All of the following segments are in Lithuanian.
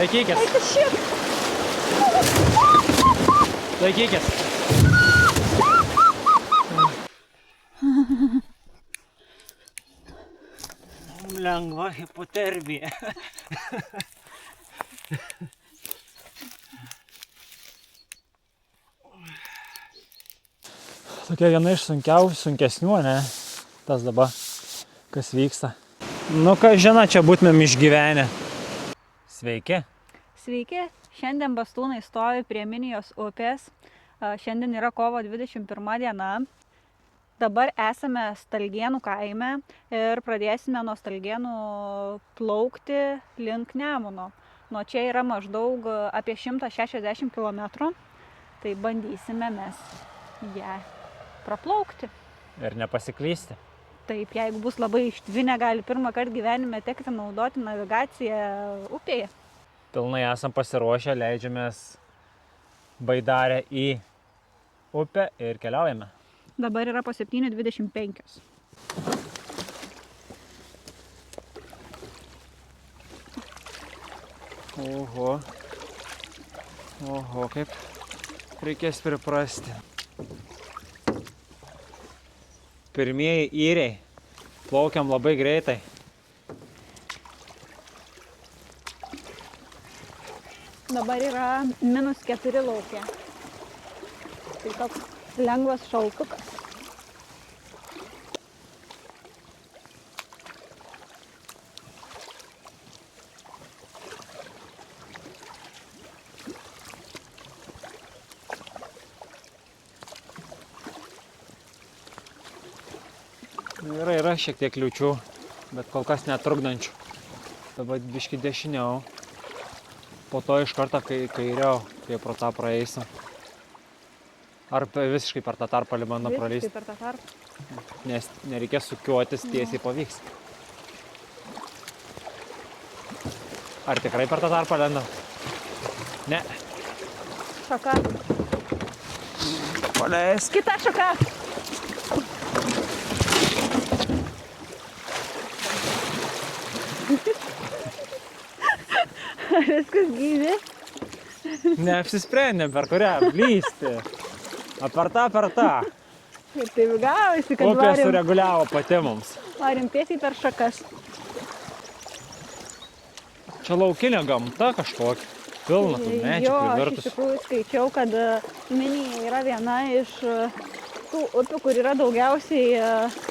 Laikykis. Laikykis. Lengva hipotermija. Tokia viena iš sunkesnių, ne? Tas dabar, kas vyksta. Nu, ką žinai, čia būtumėm išgyvenę. Sveiki. Sveiki, šiandien Bastūnai stovi prie Minijos upės. Šiandien yra kovo 21 diena. Dabar esame Stalgėnų kaime ir pradėsime nuo Stalgėnų plaukti link Nemuno. Nuo čia yra maždaug apie 160 km. Tai bandysime mes ją praplaukti. Ir nepasiklysti. Taip, jeigu bus labai ištvinę, gali pirmą kartą gyvenime tekti naudoti navigaciją upėje. Pilnai esam pasiruošę, leidžiamės baidarę į upę ir keliaujame. Dabar yra po 7:25. Oho, kaip reikės priprasti. Pirmieji įriai. Plaukiam labai greitai. Dabar yra -4 lauke. Tai toks lengvas šaltukas. Yra šiek tiek kliūčių, bet kol kas netrukdančių. Dabar biškį dešiniau. Po to iš karto kairiau, kai pro tą praeisim. Ar visiškai per tą tarpą bandom praleisti? Visiškai per tą tarpą. Nes nereikės sukiuotis, tiesiai pavyks. Ar tikrai per tą tarpą lendam? Ne. Šaka. Paleisk. Kita šaka. Viskas gyvi. Neapsisprendėm per kurią lysti. Per tą. Ir taip gavosi, kad Upė sureguliavo pati mums. varim tiesiai per šakas. Čia laukinė gamta kažkokia. Pilna tų medžių Jo, aš iš privirtus. tikrųjų skaičiau, kad Minija yra viena iš tų upių, kur yra daugiausiai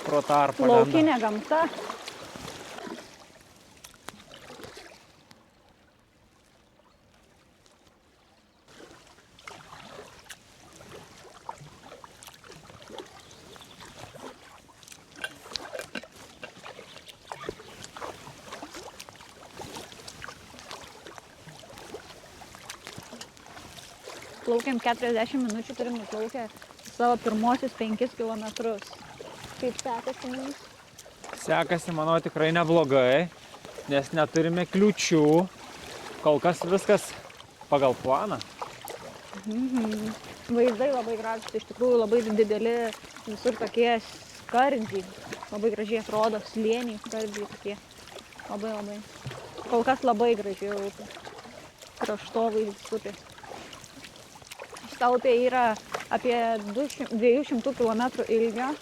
Pro tarpą lenda. laukinė gamta. Plaukiam 40 minučių, turim nuplaukę savo pirmosius 5 kilometrus. Kaip sekasi mums? Sekasi, manau, tikrai neblogai, nes neturime kliūčių. Kol kas viskas pagal planą. Vaizdai labai gražus, iš tikrųjų labai dideli, visur tokie skardžiai. Labai gražiai atrodo, slėniai skardžiai tokie. Labai. Kol kas labai gražiai upė. Kraštovaizdis upės. Šita upė yra apie 200 km ilgio.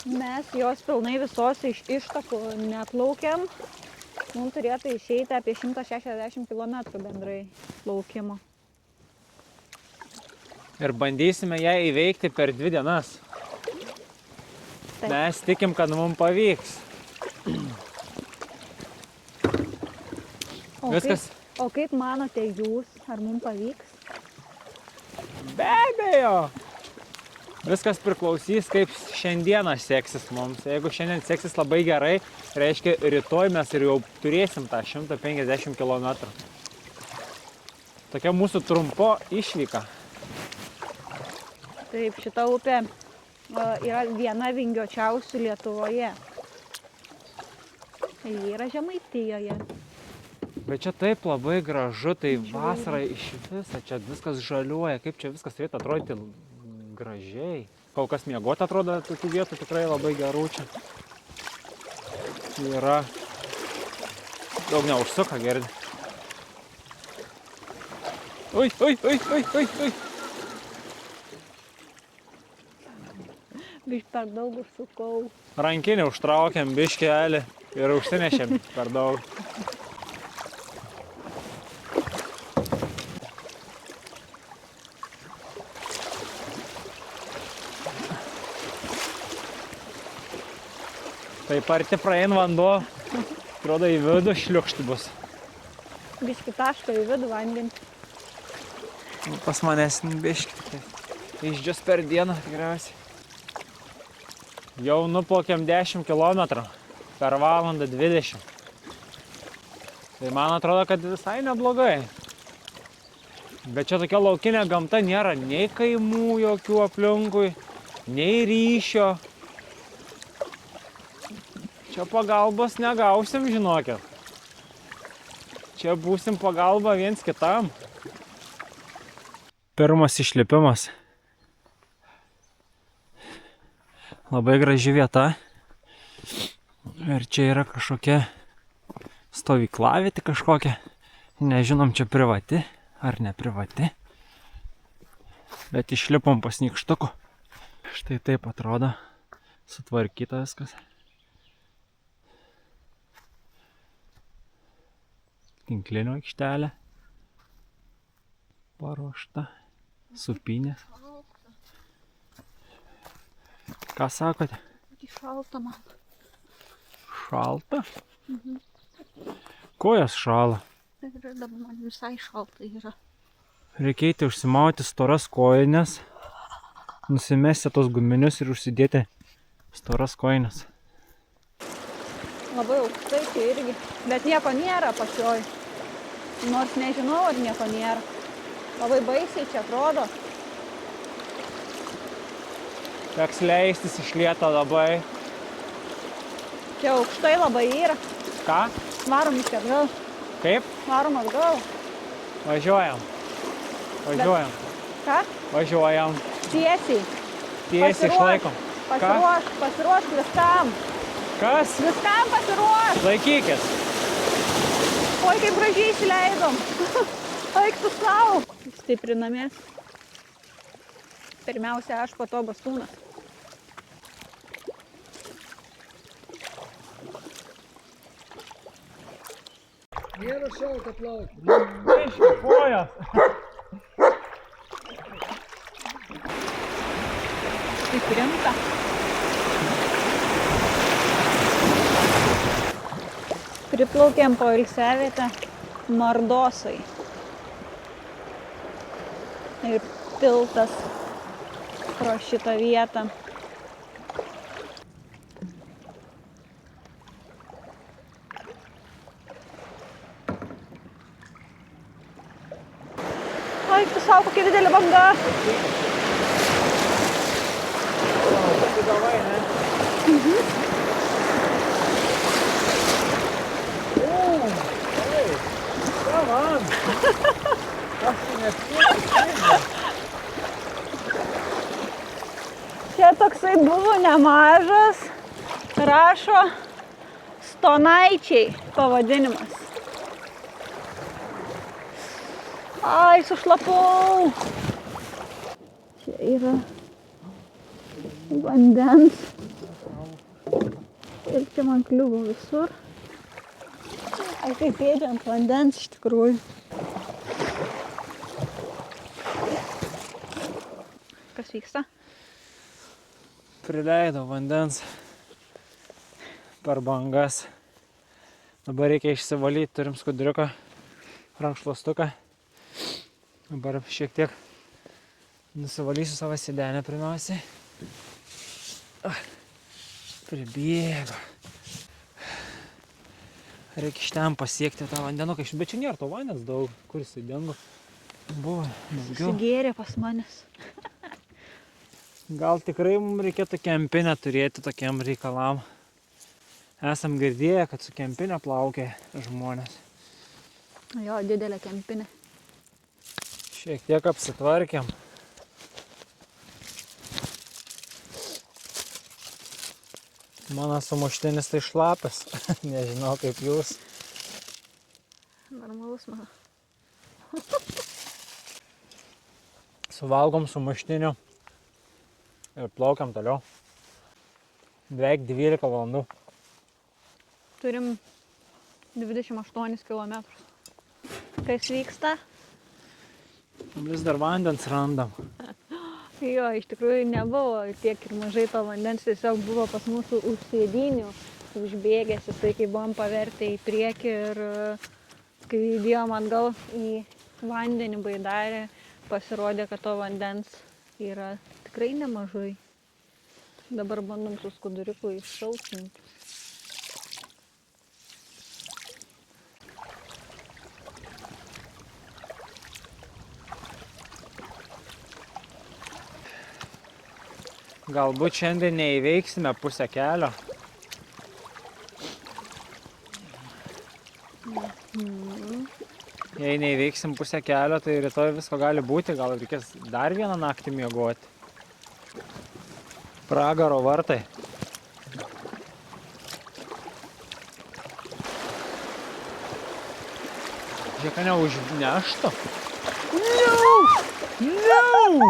Mes jos pilnai visos iš ištakų neplaukiam. Mums turėtų išeiti apie 160 km bendrai plaukimo. Ir bandysime ją įveikti per 2 dienas. Taip. Mes tikim, kad mums pavyks. Viskas. O kaip manote jūs, ar mums pavyks? Be abejo. Viskas priklausys, kaip šiandieną seksis mums. Jeigu šiandien seksis labai gerai, reiškia rytoj mes ir jau turėsim tą 150 km. Tokia mūsų trumpo išvyka. Taip, šita upė yra viena vingiuočiausių Lietuvoje. Ji yra Žemaitijoje. Bet čia taip labai gražu, tai vasarą iš viso čia viskas žaliuoja, kaip čia viskas turėtų atrodyti gražiai. Kol kas miegoti atrodo, tokių vietų tikrai labai gerų čia yra. Daug neužsuka, girdi. Ui, ui, ui, ui, ui, ui. Biškai per daug užsukau. Rankinį užtraukiam biškelį ir užsinešėm per daug. Taip arti praein vanduo, atrodo į vidų šliukšti bus. Biškai taško į vidų vandenį. Pas manęs biški, išdžius per dieną tikriausiai. Jau nuplaukėm 10 km per valandą 20. Tai man atrodo, kad visai neblogai. Bet čia tokia laukinė gamta, nėra nei kaimų jokių aplinkui, nei ryšio. Čia pagalbos negausim, žinokit. Čia būsim pagalba viens kitam. Pirmas išlipimas. Labai graži vieta. Ir čia yra kažkokia stovyklavietė kažkokia. Nežinom, čia privati ar ne privati. Bet išlipom pas nykštuku. Štai taip atrodo. Sutvarkyta viskas. Tinklinio aikštelė. Paruošta. Supynės. Ką sakote? Šalta man. Šalta? Kojas šala. Ir dabar man visai šalta yra. Reikia eiti užsimauti storas kojines, nusimesti tos guminius ir užsidėti storas kojines. Labai aukštai čia irgi. Bet nieko nėra pačioj. Nors nežinau, ar nieko nėra. Labai baisiai čia atrodo. Teks leistis iš lėto labai. Čia aukštai labai yra. Ką? Varom iš atgal. Kaip? Varom atgal. Važiuojam. Važiuojam. Ką? Važiuojam. Tiesiai. Tiesiai išlaikom. Pasiruošk viskam. Kas? Viskam pasiruošk. Laikykis. Oi, kaip gražiai įsileidom. Eik tu savo. Stiprinamės. Pirmiausia, aš, po to bastūnas. Nėra šalta plaukti. Biški kojas. Taip rimta. Priplaukėm po ilsiavietę Mardosai. Ir tiltas pro šitą vietą. Ai, tu savo, kokia didelė banga. Pasigavai, ne? Man. Aš nespėjau. Čia toksai buvo nemažas, rašo Stonaičiai pavadinimas. Ai, sušlapau. Čia yra vandens. Ir čia man kliuvo visur. Ai, kaip pėdė ant vandens iš tikrųjų. Kas vyksta? Prileido vandens per bangas. Dabar reikia išsivalyti, turim skudriuką, rankšluostuką. Dabar šiek tiek nusivalysiu savo sėdenę pirmiausiai. Pribėgo. Reikia iš ten pasiekti tą vandenuką, bet čia nėra to vandens daug, kur jisai dingo. Buvo daugiau. Susigėrė pas manęs. Gal tikrai mums reikėtų kempinę turėti tokiam reikalam. Esam girdėję, kad su kempinė plaukia žmonės. Jo, didelė kempinė. Šiek tiek apsitvarkėm. Mano sumuštinis tai šlapas. Nežinau kaip jūs. Normalus mano. Suvalgom su muštiniu ir plaukiam toliau. Beveik 12 valandų. Turim 28 kilometrus. Kas vyksta? Vis dar vandens randam. Jo, iš tikrųjų nebuvo tiek ir mažai to vandens, tiesiog buvo pas mūsų užsėdinių užbėgęs jisai, kai buvom pavertę į priekį ir kai įdėjom atgal į vandenį baidarę, pasirodė, kad to vandens yra tikrai nemažai. Dabar bandom su skuduriuku iššaukinti. Galbūt šiandien neįveiksime pusę kelio. Jei neįveiksim pusę kelio, tai rytoj visko gali būti. Gal reikės dar vieną naktį miegoti. Pragaro vartai. Žiūrėk, neužneštų. No!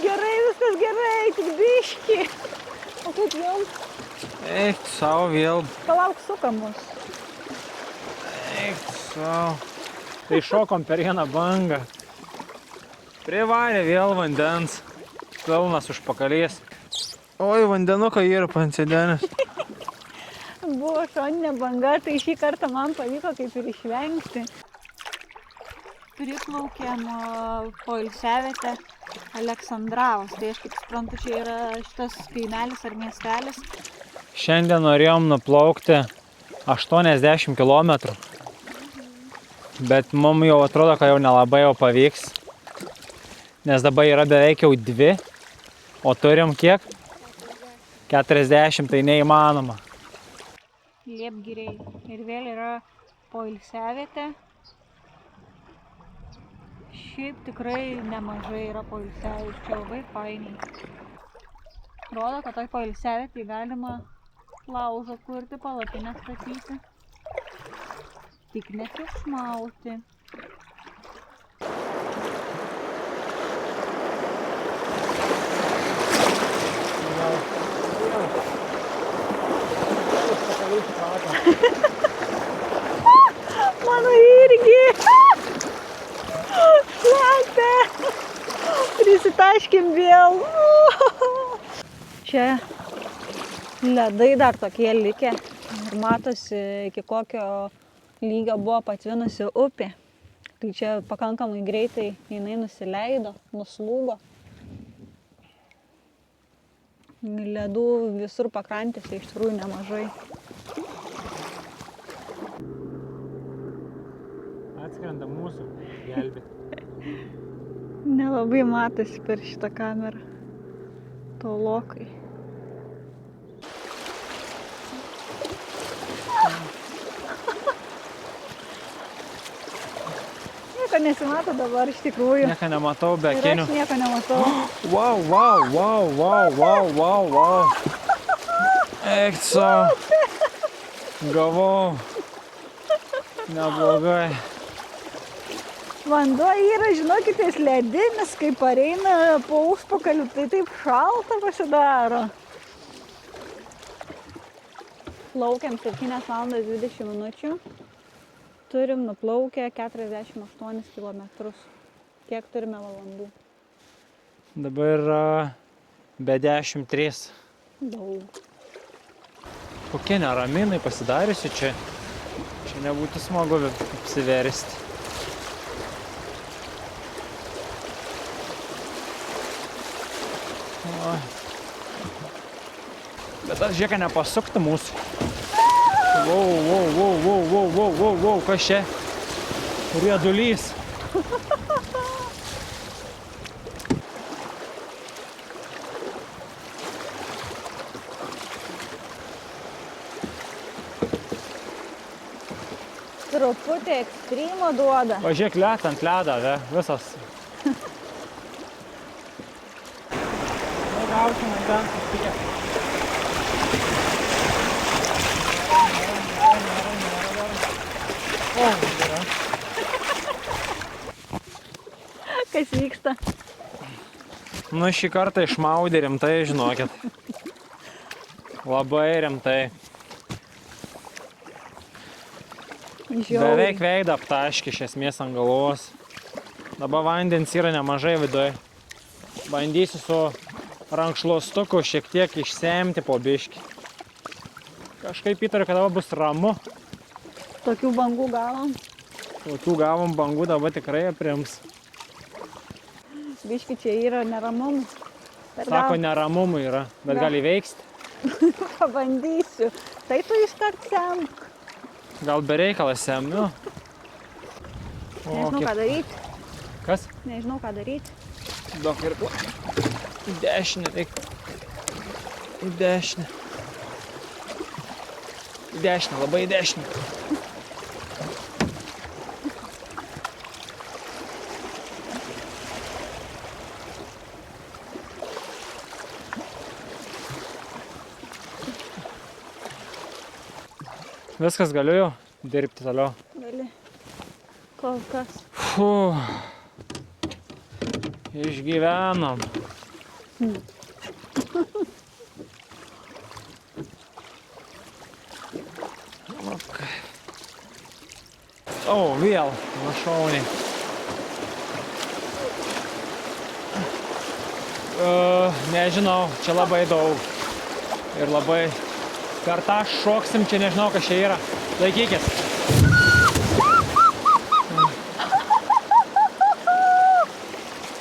Gerai, viskas gerai, tik biški. O kaip jums? Eik tu savo vėl. Palauk, suka mus. Eik tu savo. Tai šokom per vieną bangą. Privarė vėl vandens. Pilnas užpakalys. Oi, vandenukai yra pancidenės. Buvo šoninė banga, tai šį kartą man pavyko kaip ir išvengti. Priplaukėm poilsiavietę Aleksandravos. Tai aš kaip suprantu, čia yra šitas kaimelis ar miestelis. Šiandien norėjom nuplaukti 80 km. Bet mums jau atrodo, kad jau nelabai jau pavyks. Nes dabar yra beveik jau 2. O turim kiek? 40, tai neįmanoma. Liepgiriai. Ir vėl yra poilsiavietė. Šiaip tikrai nemažai yra poilsiavietė. Čia labai fainiai. Rodo, kad toj poilsiavietėj galima laužą kurti, palapinę statyti. Tik netriukšmauti. Mano irgi. Šlapia. Prisitaškim vėl. Čia ledai dar tokie likę. Ir matosi, iki kokio lygio buvo patvinusi upė. Tai čia pakankamai greitai jinai nusileido, nuslūgo. Ledų visur pakrantėse iš tikrųjų nemažai. Atskrenda mūsų gelbė. Nelabai matosi per šitą kamerą. Tolokai. Nieko nesimato dabar iš tikrųjų. Nieko nematau be Ir akinių. aš nieko nematau. Wow, wow, wow, wow, wow, wow, wow. Eik tu savo. Gavau. Neblogai. Vanduo yra, žinokitės, ledinis, kai pareina po užpakaliu, tai taip šalta pasidaro. Plaukiam 7 valandas 20 minučių. Turim nuplaukę 48 kilometrus. Kiek turime valandų? Dabar be 13. Daug. Kokie neraminai pasidariusi čia. Čia nebūtų smagu apsiversti. O. Bet aš žiūrėk, nepasuktų mūsų. Wow, kas čia? Riedulys. Truputį ekstremo duoda. Važiuok ant ledą, visas. Gausim vandens užtikė. Kas vyksta. Nu, šį kartą išmaudė rimtai, žinokit. Labai rimtai. Beveik veidą aptaškė iš esmės ant galvos. Dabar vandens yra nemažai viduje. Bandysiu su rankšluostuku šiek tiek išsemti po biškį. Kažkaip įtariu, kad dabar bus ramu. Tokių bangų gavom. Tokių gavom bangų, dabar tikrai aprims. Biški čia yra neramumų. Sako, neramumų yra, bet gali veiksti. Pabandysiu. Tai tu iškart semk. Gal be reikalas semiu. Nežinau, ką daryti. Kas? Nežinau, ką daryti. Daug ir į dešinę reik. Į dešinę. Į dešinę, labai į dešinę. Viskas, galiu jau dirbti toliau. Gali. Kol kas. Fuh. Išgyvenom. Okay. O, vėl našauniai. Nežinau, čia labai daug. Ir labai per tą šoksim, čia nežinau, kas čia yra. Laikykis.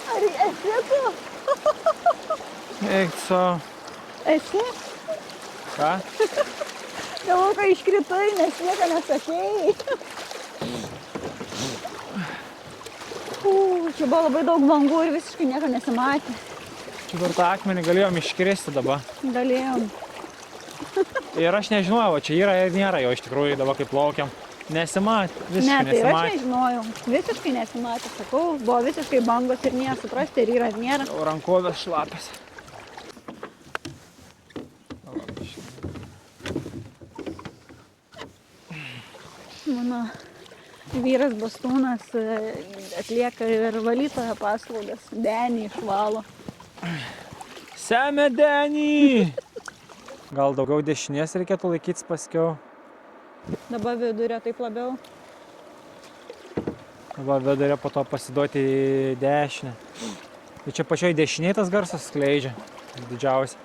Ar esi tu? Eik savo. Esi? Ką? Galvoju, kad iškritai, nes nieko nesakėjai. Čia buvo labai daug bangų ir visiškai nieko nesimatė. Čia per tą akmenį galėjom iškristi dabar. Galėjom. Ir aš nežinojau, čia yra ir nėra jo iš tikrųjų dabar kaip plaukiam. Nesimatė, visiškai Ne, tai ir aš nesimatė. nežinojau. Visiškai nesimatė, sakau. Buvo visiškai bangos ir nesuprasti, ar yra ar nėra. Rankovės šlapės. Mano vyras Bastūnas atlieka ir valytojo paslaugas. Denį išvalo. Semia denį! Gal daugiau dešinės reikėtų laikytis paskiau. Dabar vidurė taip labiau. Dabar vidurė po to pasiduoti į dešinę. Tai čia pačioj dešiniai tas garsas skleidžia. Didžiausia.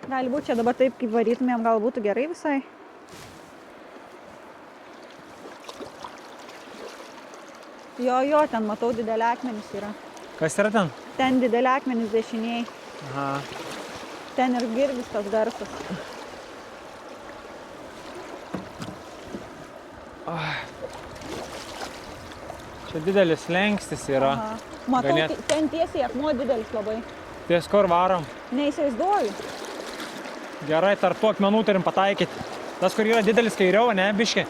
Gali būti čia dabar taip, kaip varytumėm, gal būtų gerai visai. Jo, ten matau didelį akmenis yra. Kas yra ten? Ten didelį akmenis dešiniai. Aha. Ten ir girdis tas garsas. Čia didelis lengstis yra. Aha. Matau, ten tiesiai akmuo didelis labai. Ties kur varom? Neįsivaizduoju. Gerai, tarp tų akmenų turim pataikyti. Tas, kur yra didelis kairiau, ne, biški?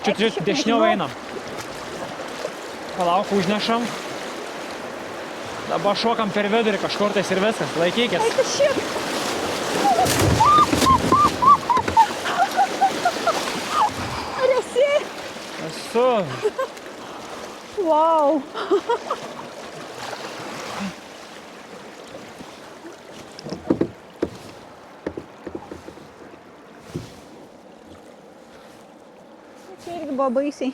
Čia Aš šiaip dešiniau nežinau. einam. Palauk, užnešam. Dabar šokam per vidurį kažkur tais ir viskas. Laikykis. Eik, šit! Ar esi? Esu. Wow! Čia irgi buvo baisiai.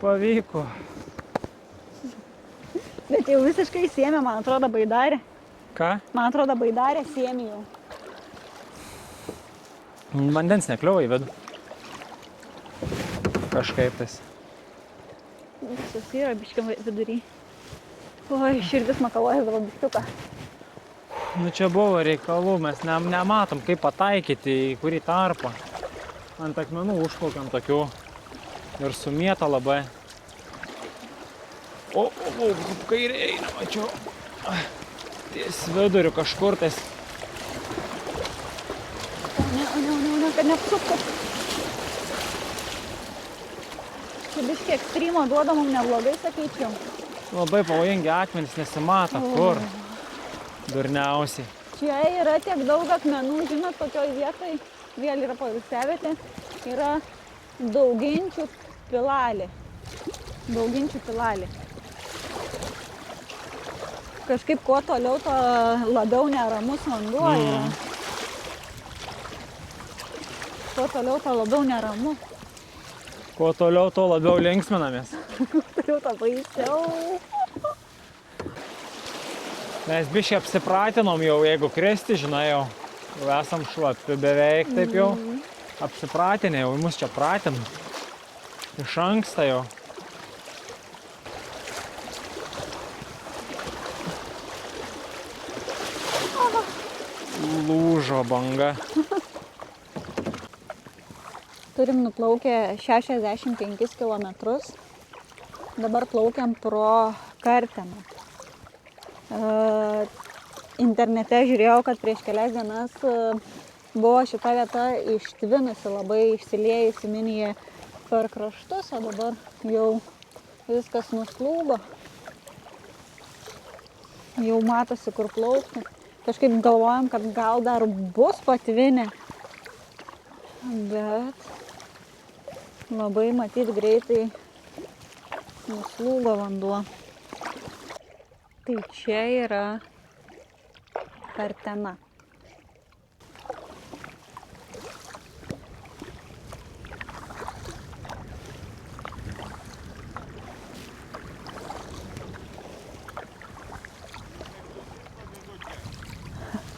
Pavyko. Bet jau visiškai sėmė, man atrodo, baidarė. Ką? Man atrodo, baidarė sėmė jau. Vandens nekliuvo į vidų. Kažkaip tais. Visus yra biškiam vidury. Oi, širdis makaluoja gal biškiuką. Nu čia buvo reikalų, mes nematom kaip pataikyti į kurį tarpą. Ant akmenų užplaukiam tokių ir sumėta labai. O, kairiai, nemačiau. Ties viduriu kažkur tais. Ne, kad neapsuktų. Čia biškiai ekstremo duoda mum neblogai, sakyčiau. Labai pavojingi akmenys, nesimato kur. Durniausiai. Čia yra tiek daug akmenų, žinot, tokioj vietoj, vėl yra poilsiavietė, yra dauginčių pilalė. Dauginčių pilalį. Kažkaip kuo toliau, to labiau neramus vanduo yra. Kuo toliau, to labiau neramu. Kuo toliau, to labiau linksminamės. Toliau to baisiau. Mes biškai apsipratinom jau, jeigu kristi, žinai, jau esam šlapi beveik taip jau. Apsipratinę jau, mus čia pratin. Iš anksto jau. Lūžo banga. Turim nuplaukę 65 kilometrus. Dabar plaukiam pro Karteną. Internete žiūrėjau, kad prieš kelias dienas buvo šita vieta ištvinusi, labai išsiliejusi minija per kraštus, o dabar jau viskas nuslūgo. Jau matosi, kur plaukti. Kažkaip galvojam, kad gal dar bus patvinę, bet labai matyt greitai nuslūgo vanduo. Tai čia yra Kartena.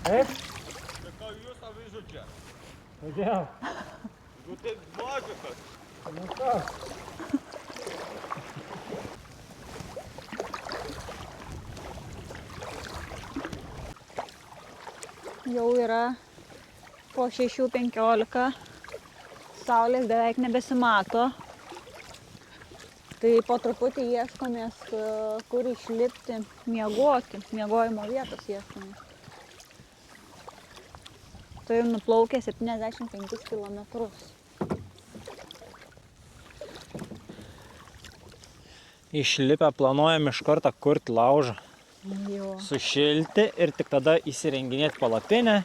Taip? Sakau, jūs avižučia. Kodėl? Nu tai mažiukas. Nu ką? Jau yra po 6:15, saulės beveik nebesimato. Tai po truputį ieškomės, kur išlipti, miegoti, miegojimo vietos ieškomės. Turim nuplaukę 75 kilometrus. Išlipę planuojam iš karto kurti laužą. Jo. Sušilti ir tik tada įsirenginėti palapinę,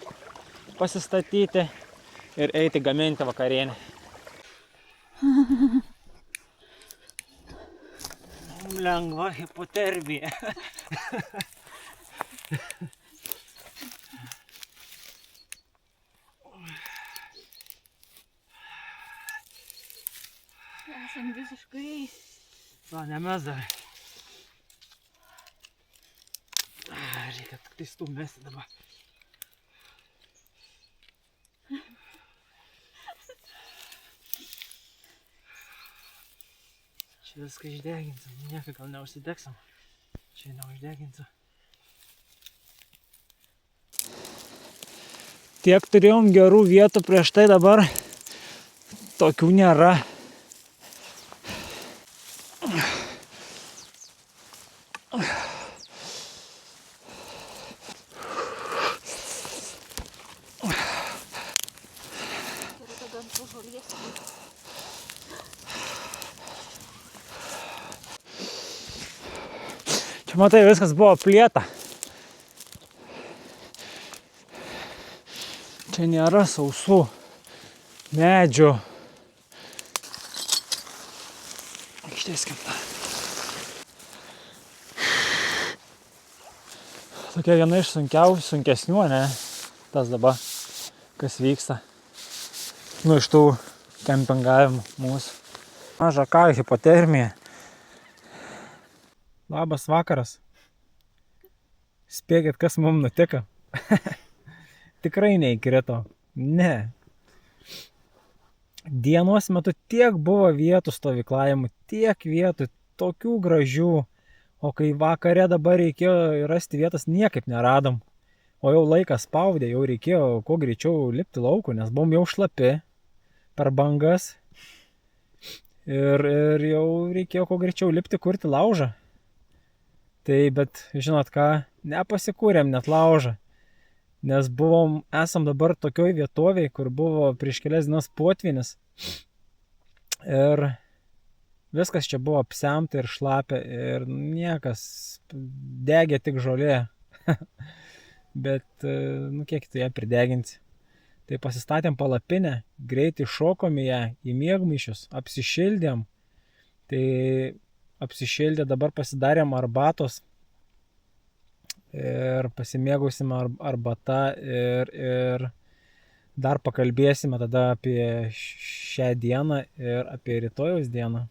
pasistatyti ir eiti gaminti vakarienę. Lengva hipotermija. Esam visiškai... Va, ne mes dar. Reikia tik tai stumėsi dabar. Čia viską išdeginsim, nieko gal neužsidegsim. Čia neuždeginsiu. Tiek turėjom gerų vietų prieš tai, dabar tokių nėra. Čia matai, viskas buvo plieta. Čia nėra sausų medžių. Ištieskim tą. Tokia viena iš sunkesnių, ne? Tas dabar, kas vyksta. Nu, iš tų kempingavimų mūsų. Maža ką, hipotermija. Labas vakaras. Spėkit, kas mums nutiko. Tikrai neįkrito. Ne. Dienos metu tiek buvo vietų stovyklavimų, tiek vietų, tokių gražių. O kai vakare dabar reikėjo rasti vietas, niekaip neradom. O jau laikas spaudė, jau reikėjo kuo greičiau lipti lauku, nes buvom jau šlapi per bangas. Ir jau reikėjo kuo greičiau lipti kurti laužą. Tai, bet, žinot ką, nepasikūrėm net laužą. Nes esam dabar tokioj vietovėj, kur buvo prieš kelias dienas potvynis. Ir viskas čia buvo apsemta ir šlapia ir niekas, degė tik žolė. Bet, nu kiek tu ją prideginsi. Tai pasistatėm palapinę, greitai šokom į ją, į miegmaišius, apsišildėm. Tai apsišildę, dabar pasidarėm arbatos ir pasimėgausime arbata ir dar pakalbėsime tada apie šią dieną ir apie rytojaus dieną.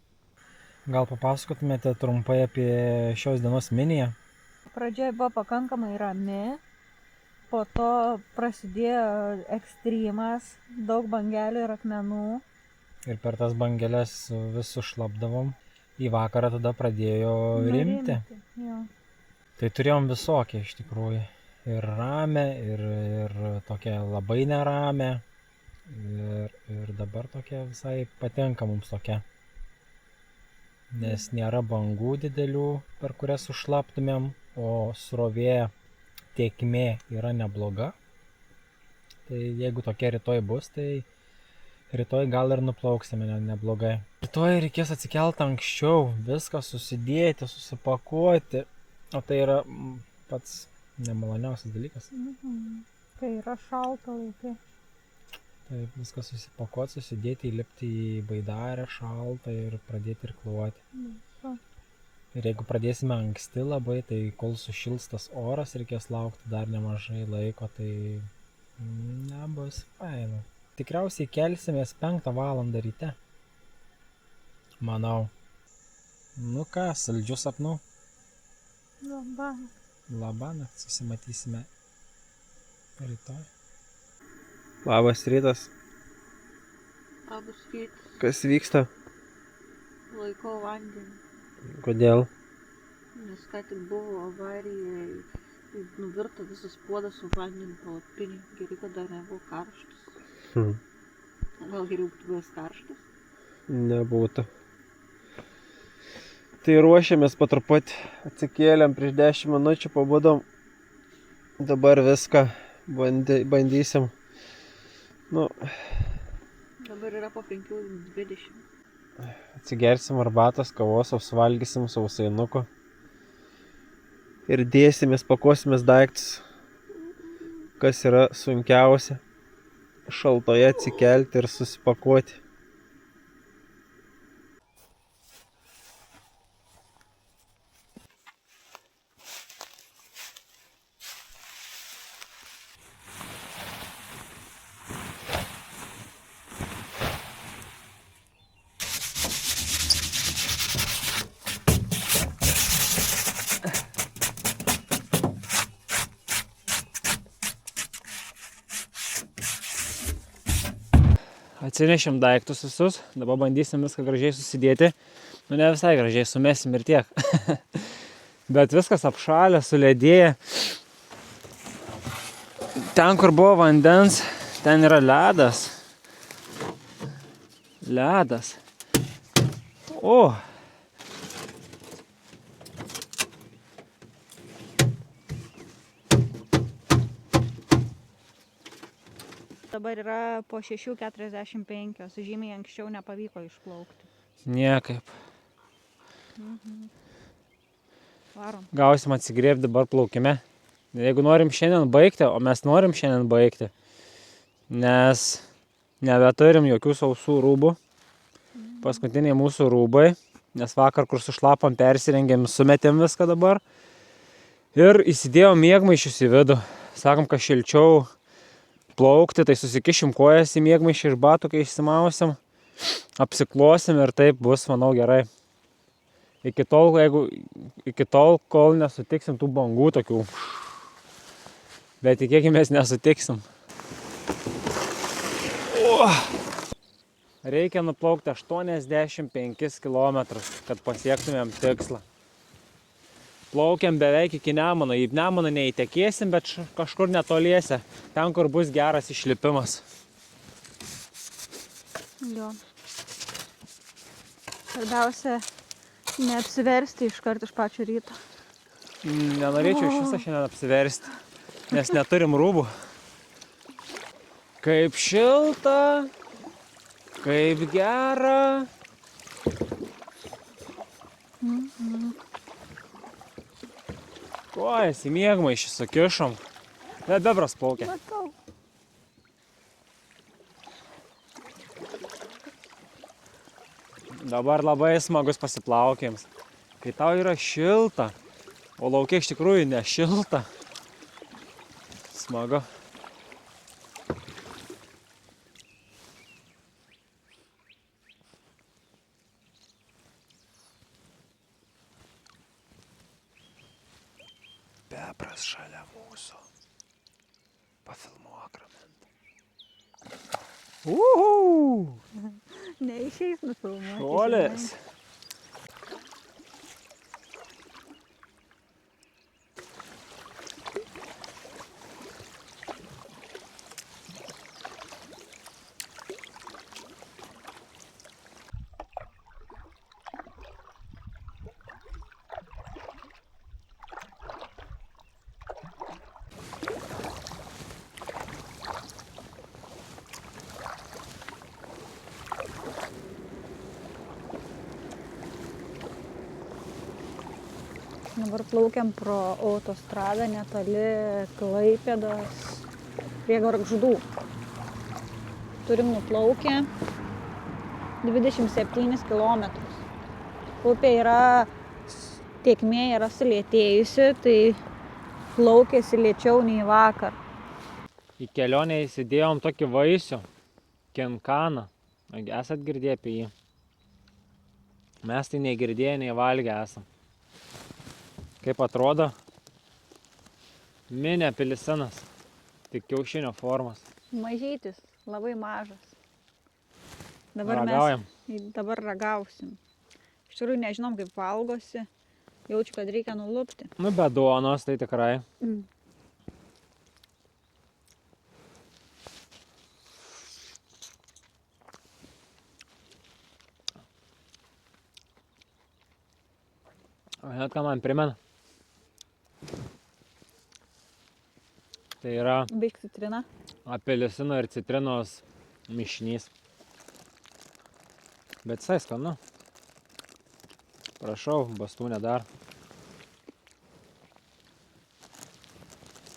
Gal papasakotumėte trumpai apie šios dienos miniją? Pradžioje buvo pakankamai rami, po to prasidėjo ekstrymas, daug bangelių ir akmenų. Ir per tas bangelės vis sušlapdavom. Į vakarą tada pradėjo rimti. Jo. Tai turėjom visokią iš tikrųjų. Ir ramę, ir tokią labai neramę. Ir dabar tokia visai patinka mums tokia. Nes nėra bangų didelių, per kurias sušlaptumėm, o srovė tėkmė yra nebloga. Tai jeigu tokia rytoj bus, tai rytoj gal ir nuplauksime neblogai. Rytoj reikės atsikelti anksčiau, viską susidėti, susipakuoti. O tai yra pats nemaloniausias dalykas. Kai yra šalta laukai. Taip, viską susipakuoti, susidėti, įlipti į baidarę šaltą ir pradėti irkluoti. Ir jeigu pradėsime anksti labai, tai kol sušils tas oras, reikės laukti dar nemažai laiko, tai nebus faina. Tikriausiai kelsimės 5 valandą ryte. Manau. Nu ką, saldžių sapnų. Labanakt, susimatysime rytoj. Labas rytas. Labas rytas. Kas vyksta? Laikau vandenį, Kodėl? nes ką tik buvo avarija, nuvirto visas puodas su vandeniu palapinį. Gerai, kad dar nebuvo karštas. Gal geriau būtų buvęs karštas? Nebūtų. Tai ruošiamės po truputį, atsikėlėm prieš 10 minučių, pabudom. Dabar viską bandysim. Nu, Dabar yra po 5:20. atsigersim arbatos, kavos, suvalgysim sausainuko. Ir dėsimės, pakuosimės daiktus, kas yra sunkiausia. Šaltoje atsikelti ir susipakuoti. Atsinešėm daiktus visus, dabar bandysim viską gražiai susidėti. Nu ne visai gražiai, sumesim ir tiek. Bet viskas apšalę, suledėję. Ten, kur buvo vandens, ten yra ledas. Ledas. O! Dabar yra po 6:45, žymiai anksčiau nepavyko išplaukti. Niekaip. Varom. Gausim atsigriebti dabar plaukime. Jeigu norim šiandien baigti, o mes norim šiandien baigti, nes nebeturim jokių sausų rūbų. Paskutiniai mūsų rūbai, nes vakar, kur sušlapom, persirengėm, sumetėm viską dabar. Ir įsidėjom miegmaišius į vidų. Sakom, kad šilčiau plaukti, tai susikišim kojas į miegmaišį iš batų, kai išsimausim. Apsiklosim ir taip bus, manau, gerai. Iki tol, kol nesutiksim tų bangų tokių. Bet tikėkimės nesutiksim. Reikia nuplaukti 85 km, kad pasiektumėm tikslą. Plaukiam beveik iki Nemuno. Į Nemuną neįtekėsim, bet kažkur netoliese. Ten, kur bus geras išlipimas. Jo. Svarbiausia, neapsiversti iškart iš pačio ryto. Nenorėčiau iš viso šiandien apsiversti, nes neturim rūbų. Kaip šilta, kaip gera. Kojas į miegmaišį sukišom. Bet bebras plaukia. Matau. Dabar labai smagus pasiplaukėjimas. kai tau yra šilta, o laukia iš tikrųjų nešilta. Smagu. Bebras šalia mūsų. Pafilmuok ramint. Neišeis nufilmuoti. Šuolis. Dabar plaukiam pro autostradą netoli Klaipėdos prie Gargždų. Turim nuplaukę 27 km. Upė yra, tėkmė yra sulėtėjusi, tai plaukėsi lėčiau nei vakar. Į kelionę įsidėjom tokį vaisių, kinkaną. Esat girdėję apie jį? Mes tai negirdėję, nei valgę esam. Kaip atrodo? Mini apelsinas, tik kiaušinio formos. Mažytis, labai mažas. Dabar Ragaujam. mes dabar ragausim. Iš tikrųjų nežinom, kaip valgosi. Jaučiu, kad reikia nulupti. Nu, be duonos, tai tikrai. Žinot, ką man primena? Tai yra Baig citrina. apelsino ir citrinos mišinys. Bet visai skanu. Prašau, bastūnę dar.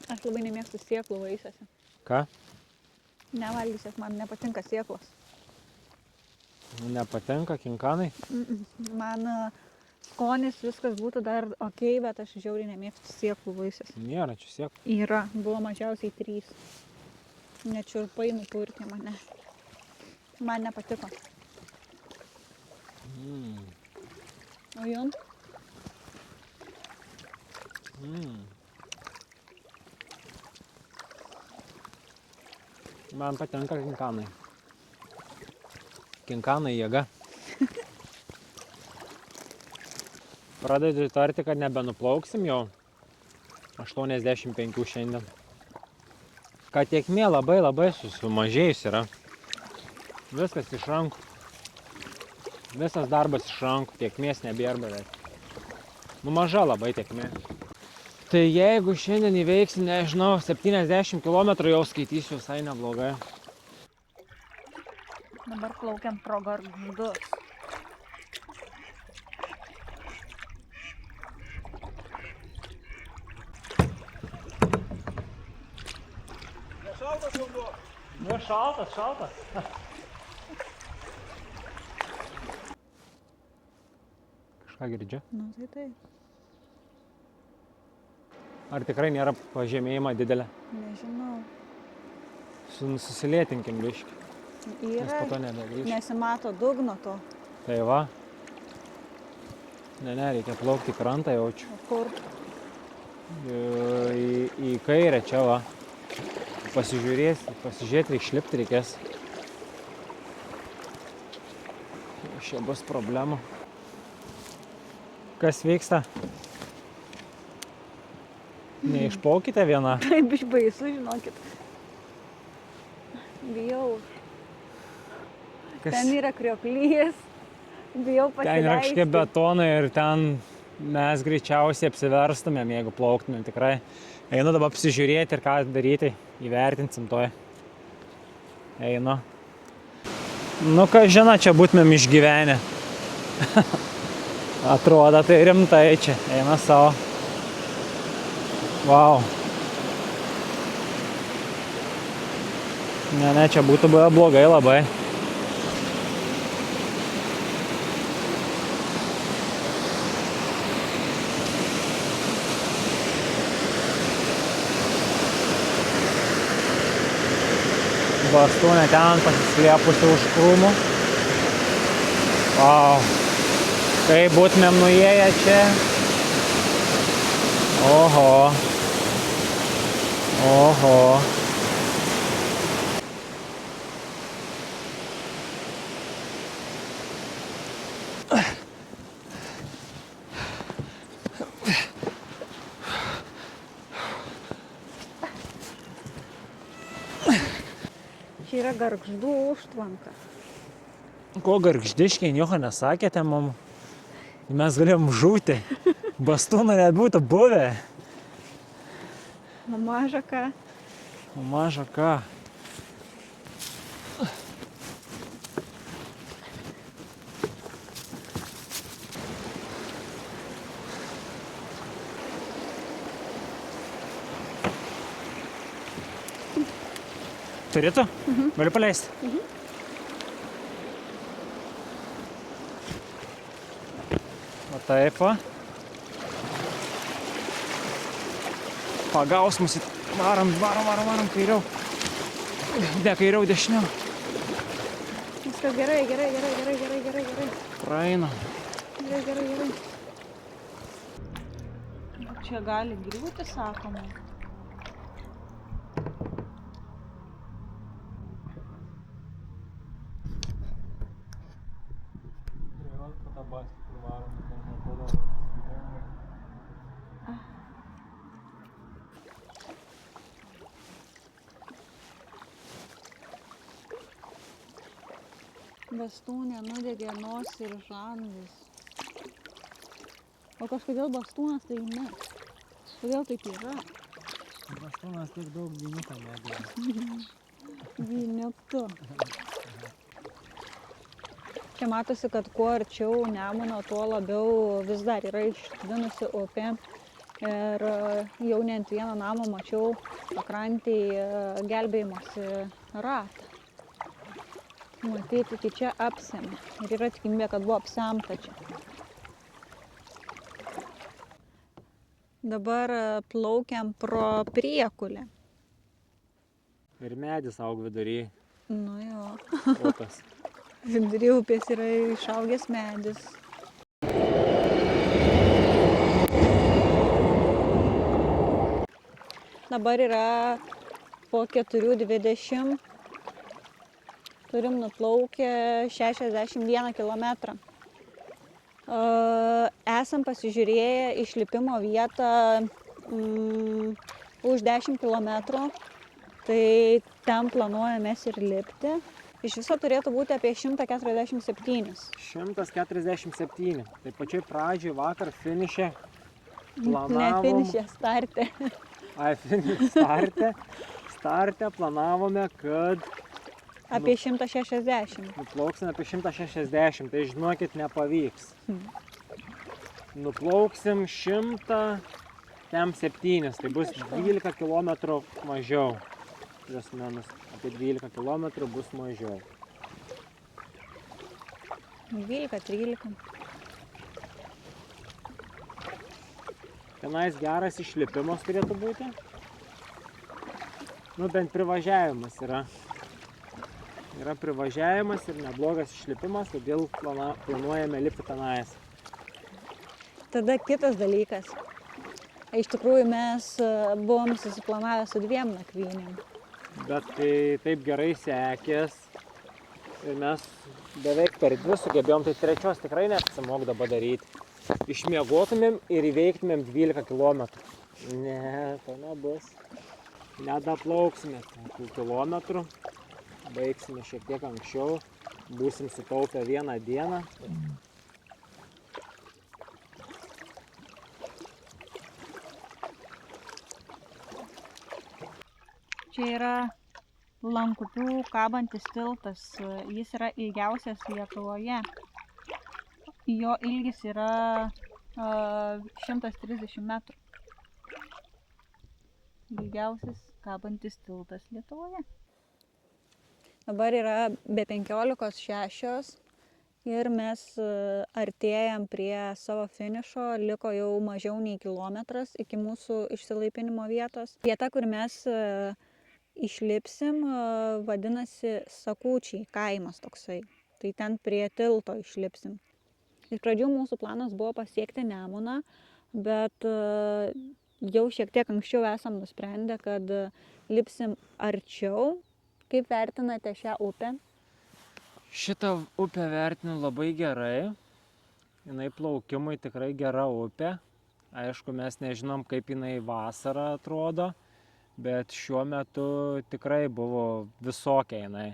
Aš labai nemėgstu sėklų vaisiuose. Ką? Nevalgysiu, man nepatinka sėklos. Nepatinka kinkanai? Man skonis viskas būtų dar okei, bet aš žiauriai nemėgstu sėklų vaisius. Nėra čia siek. Yra, buvo mažiausiai 3. Net čiurpai nupurkė mane. Man nepatiko. O jum? Man patinka kinkanai. Kinkanai jėga. Pradedu įtarti, kad nebenuplauksim jau 85 šiandien. Kad tėkmė labai sumažėjus yra. Viskas iš rankų. Visas darbas iš rankų, tėkmės nebėra beveik. Nu maža labai tėkmė. Tai jeigu šiandien įveiksim, nežinau, 70 km jau skaitysiu visai neblogai. Dabar plaukiam pro Gargždus. Nešaltas vanduo. Nu, šaltas. Kažką girdžiu. Nu, tai tai. Ar tikrai nėra pažemėjimą didelę? Nežinau. Susilėtinkim biškį, nes Yra, po to nebegrįžti. nesimato dugno to. Tai va. Ne, reikia plaukti į krantą jaučiu. O kur? Į kairę čia va. Pasižiūrėti, išlipti reikės. Čia bus problemų. Kas vyksta? Neišplaukite vieną. Taip, iš baisu, žinokit. Bijau. Ten yra krioklys. Bijau Ten yra kažkokie pasileisti. betonai ir ten mes greičiausiai apsiverstumėm, jeigu plauktumėm tikrai. Einu dabar apsižiūrėti ir ką daryti, įvertinsim toj. Einu. Nu, ką žino, čia būtumėm išgyvenę. Atrodo, tai rimtai čia. Eina savo. Vau. Ne, čia būtų buvę blogai labai. Bastūnė ten pasislėpusi už krūmų. Vau. Kai būtumėm nuėję čia. Oho. Oho. Čia yra Gargždų užtvanka. Ko gargždiškiai nieko nesakėte mum? Mes galėjom žūti. Bastūnų net būtų buvę. Nu, maža ką. Maža ką. Turėtų? Galiu paleisti? O taip va. Pagaus mus. Varom kairiau. Ne, kairiau, dešiniau. Viskas gerai. Praeina. Gerai. Čia gali griūti, sakoma. Bastūnė nudegė nosį ir žandus. O kažkodėl bastūnas tai ne. Kodėl taip yra? Bastūnas tiek daug vyniuką nedėjo. Vyniuktų. Čia matosi, kad kuo arčiau Nemuno, tuo labiau vis dar yra ištvinusi upė. Ir jau ne ant vieno namo mačiau pakrantėj gelbėjimosi ratą. Matyti, tai čia apsemė. Ir yra tikimybė, kad buvo apsemta čia. Dabar plaukiam pro Priekulę. Ir medis aug vidury. Nu jo. Upės. Vidury upės yra išaugęs medis. Dabar yra po 4:20. Turim nuplaukę 61 kilometrą. Esam pasižiūrėję išlipimo vietą už 10 kilometrų. Tai ten planuojamės ir lipti. Iš viso turėtų būti apie 147. 147. Tai pačioj pradžioj vakar finiše Ne planavom. finiše, starte. Ai, starte. Starte planavome, kad Apie 160. nuplauksim apie 160. Tai žinokit, nepavyks. Nuplauksim 107. Tai bus 12 km mažiau. Plius minus apie 12 km bus mažiau. 12-13. Tenais geras išlipimas turėtų būti. Nu, bent privažiavimas yra. Yra privažiavimas ir neblogas išlipimas, todėl planuojame lipti tenais. Tada kitas dalykas. Iš tikrųjų mes buvom susiplanavę su 2 nakvynėm. Bet kai taip gerai sekės ir mes beveik per 2 sugebėjom, tai 3 tikrai neapsimokda padaryti. Išmiegotumėm ir įveiktumėm 12 km. Ne, to nebus. Nedaplauksime tų kilometrų. Baigsime šiek tiek anksčiau. Būsim sutaupę 1 dieną. Čia yra Lankupių kabantis tiltas. Jis yra ilgiausias Lietuvoje. Jo ilgis yra 130 metrų. Ilgiausias kabantis tiltas Lietuvoje. Dabar yra be 15:06 ir mes artėjam prie savo finišo. Liko jau mažiau nei kilometras iki mūsų išsilaipinimo vietos. Vieta, kur mes išlipsim, vadinasi Sakučiai, kaimas toksai. Tai ten prie tilto išlipsim. Iš pradžių mūsų planas buvo pasiekti Nemuną, bet jau šiek tiek anksčiau esam nusprendę, kad lipsim arčiau. Kaip vertinate šią upę? Šitą upę vertinu labai gerai. Jinai plaukimui tikrai gera upė. Aišku, mes nežinom, kaip jinai vasarą atrodo, bet šiuo metu tikrai buvo visokia jinai.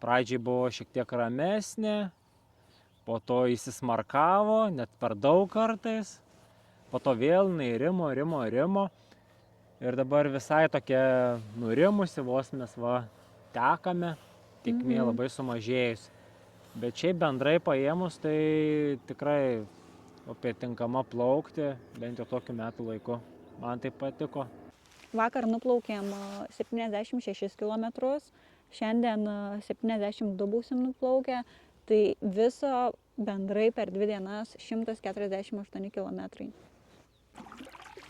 Pradžiai buvo šiek tiek ramesnė, po to įsismarkavo, net per daug kartais, po to vėl jinai rimo. Ir dabar visai tokia nurimusi, vos mes tekame, tikmė labai sumažėjusi. Bet šiaip bendrai paėmus, tai tikrai upė tinkama plaukti, bent jau tokiu metų laiku. Man tai patiko. Vakar nuplaukėm 76 km, šiandien 72 būsim nuplaukę, tai viso bendrai per 2 dienas 148 km.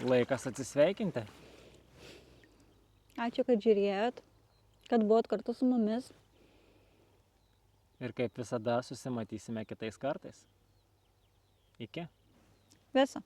Laikas atsisveikinti. Ačiū, kad žiūrėjot, kad buvot kartu su mumis. Ir kaip visada susimatysime kitais kartais. Iki. Viso.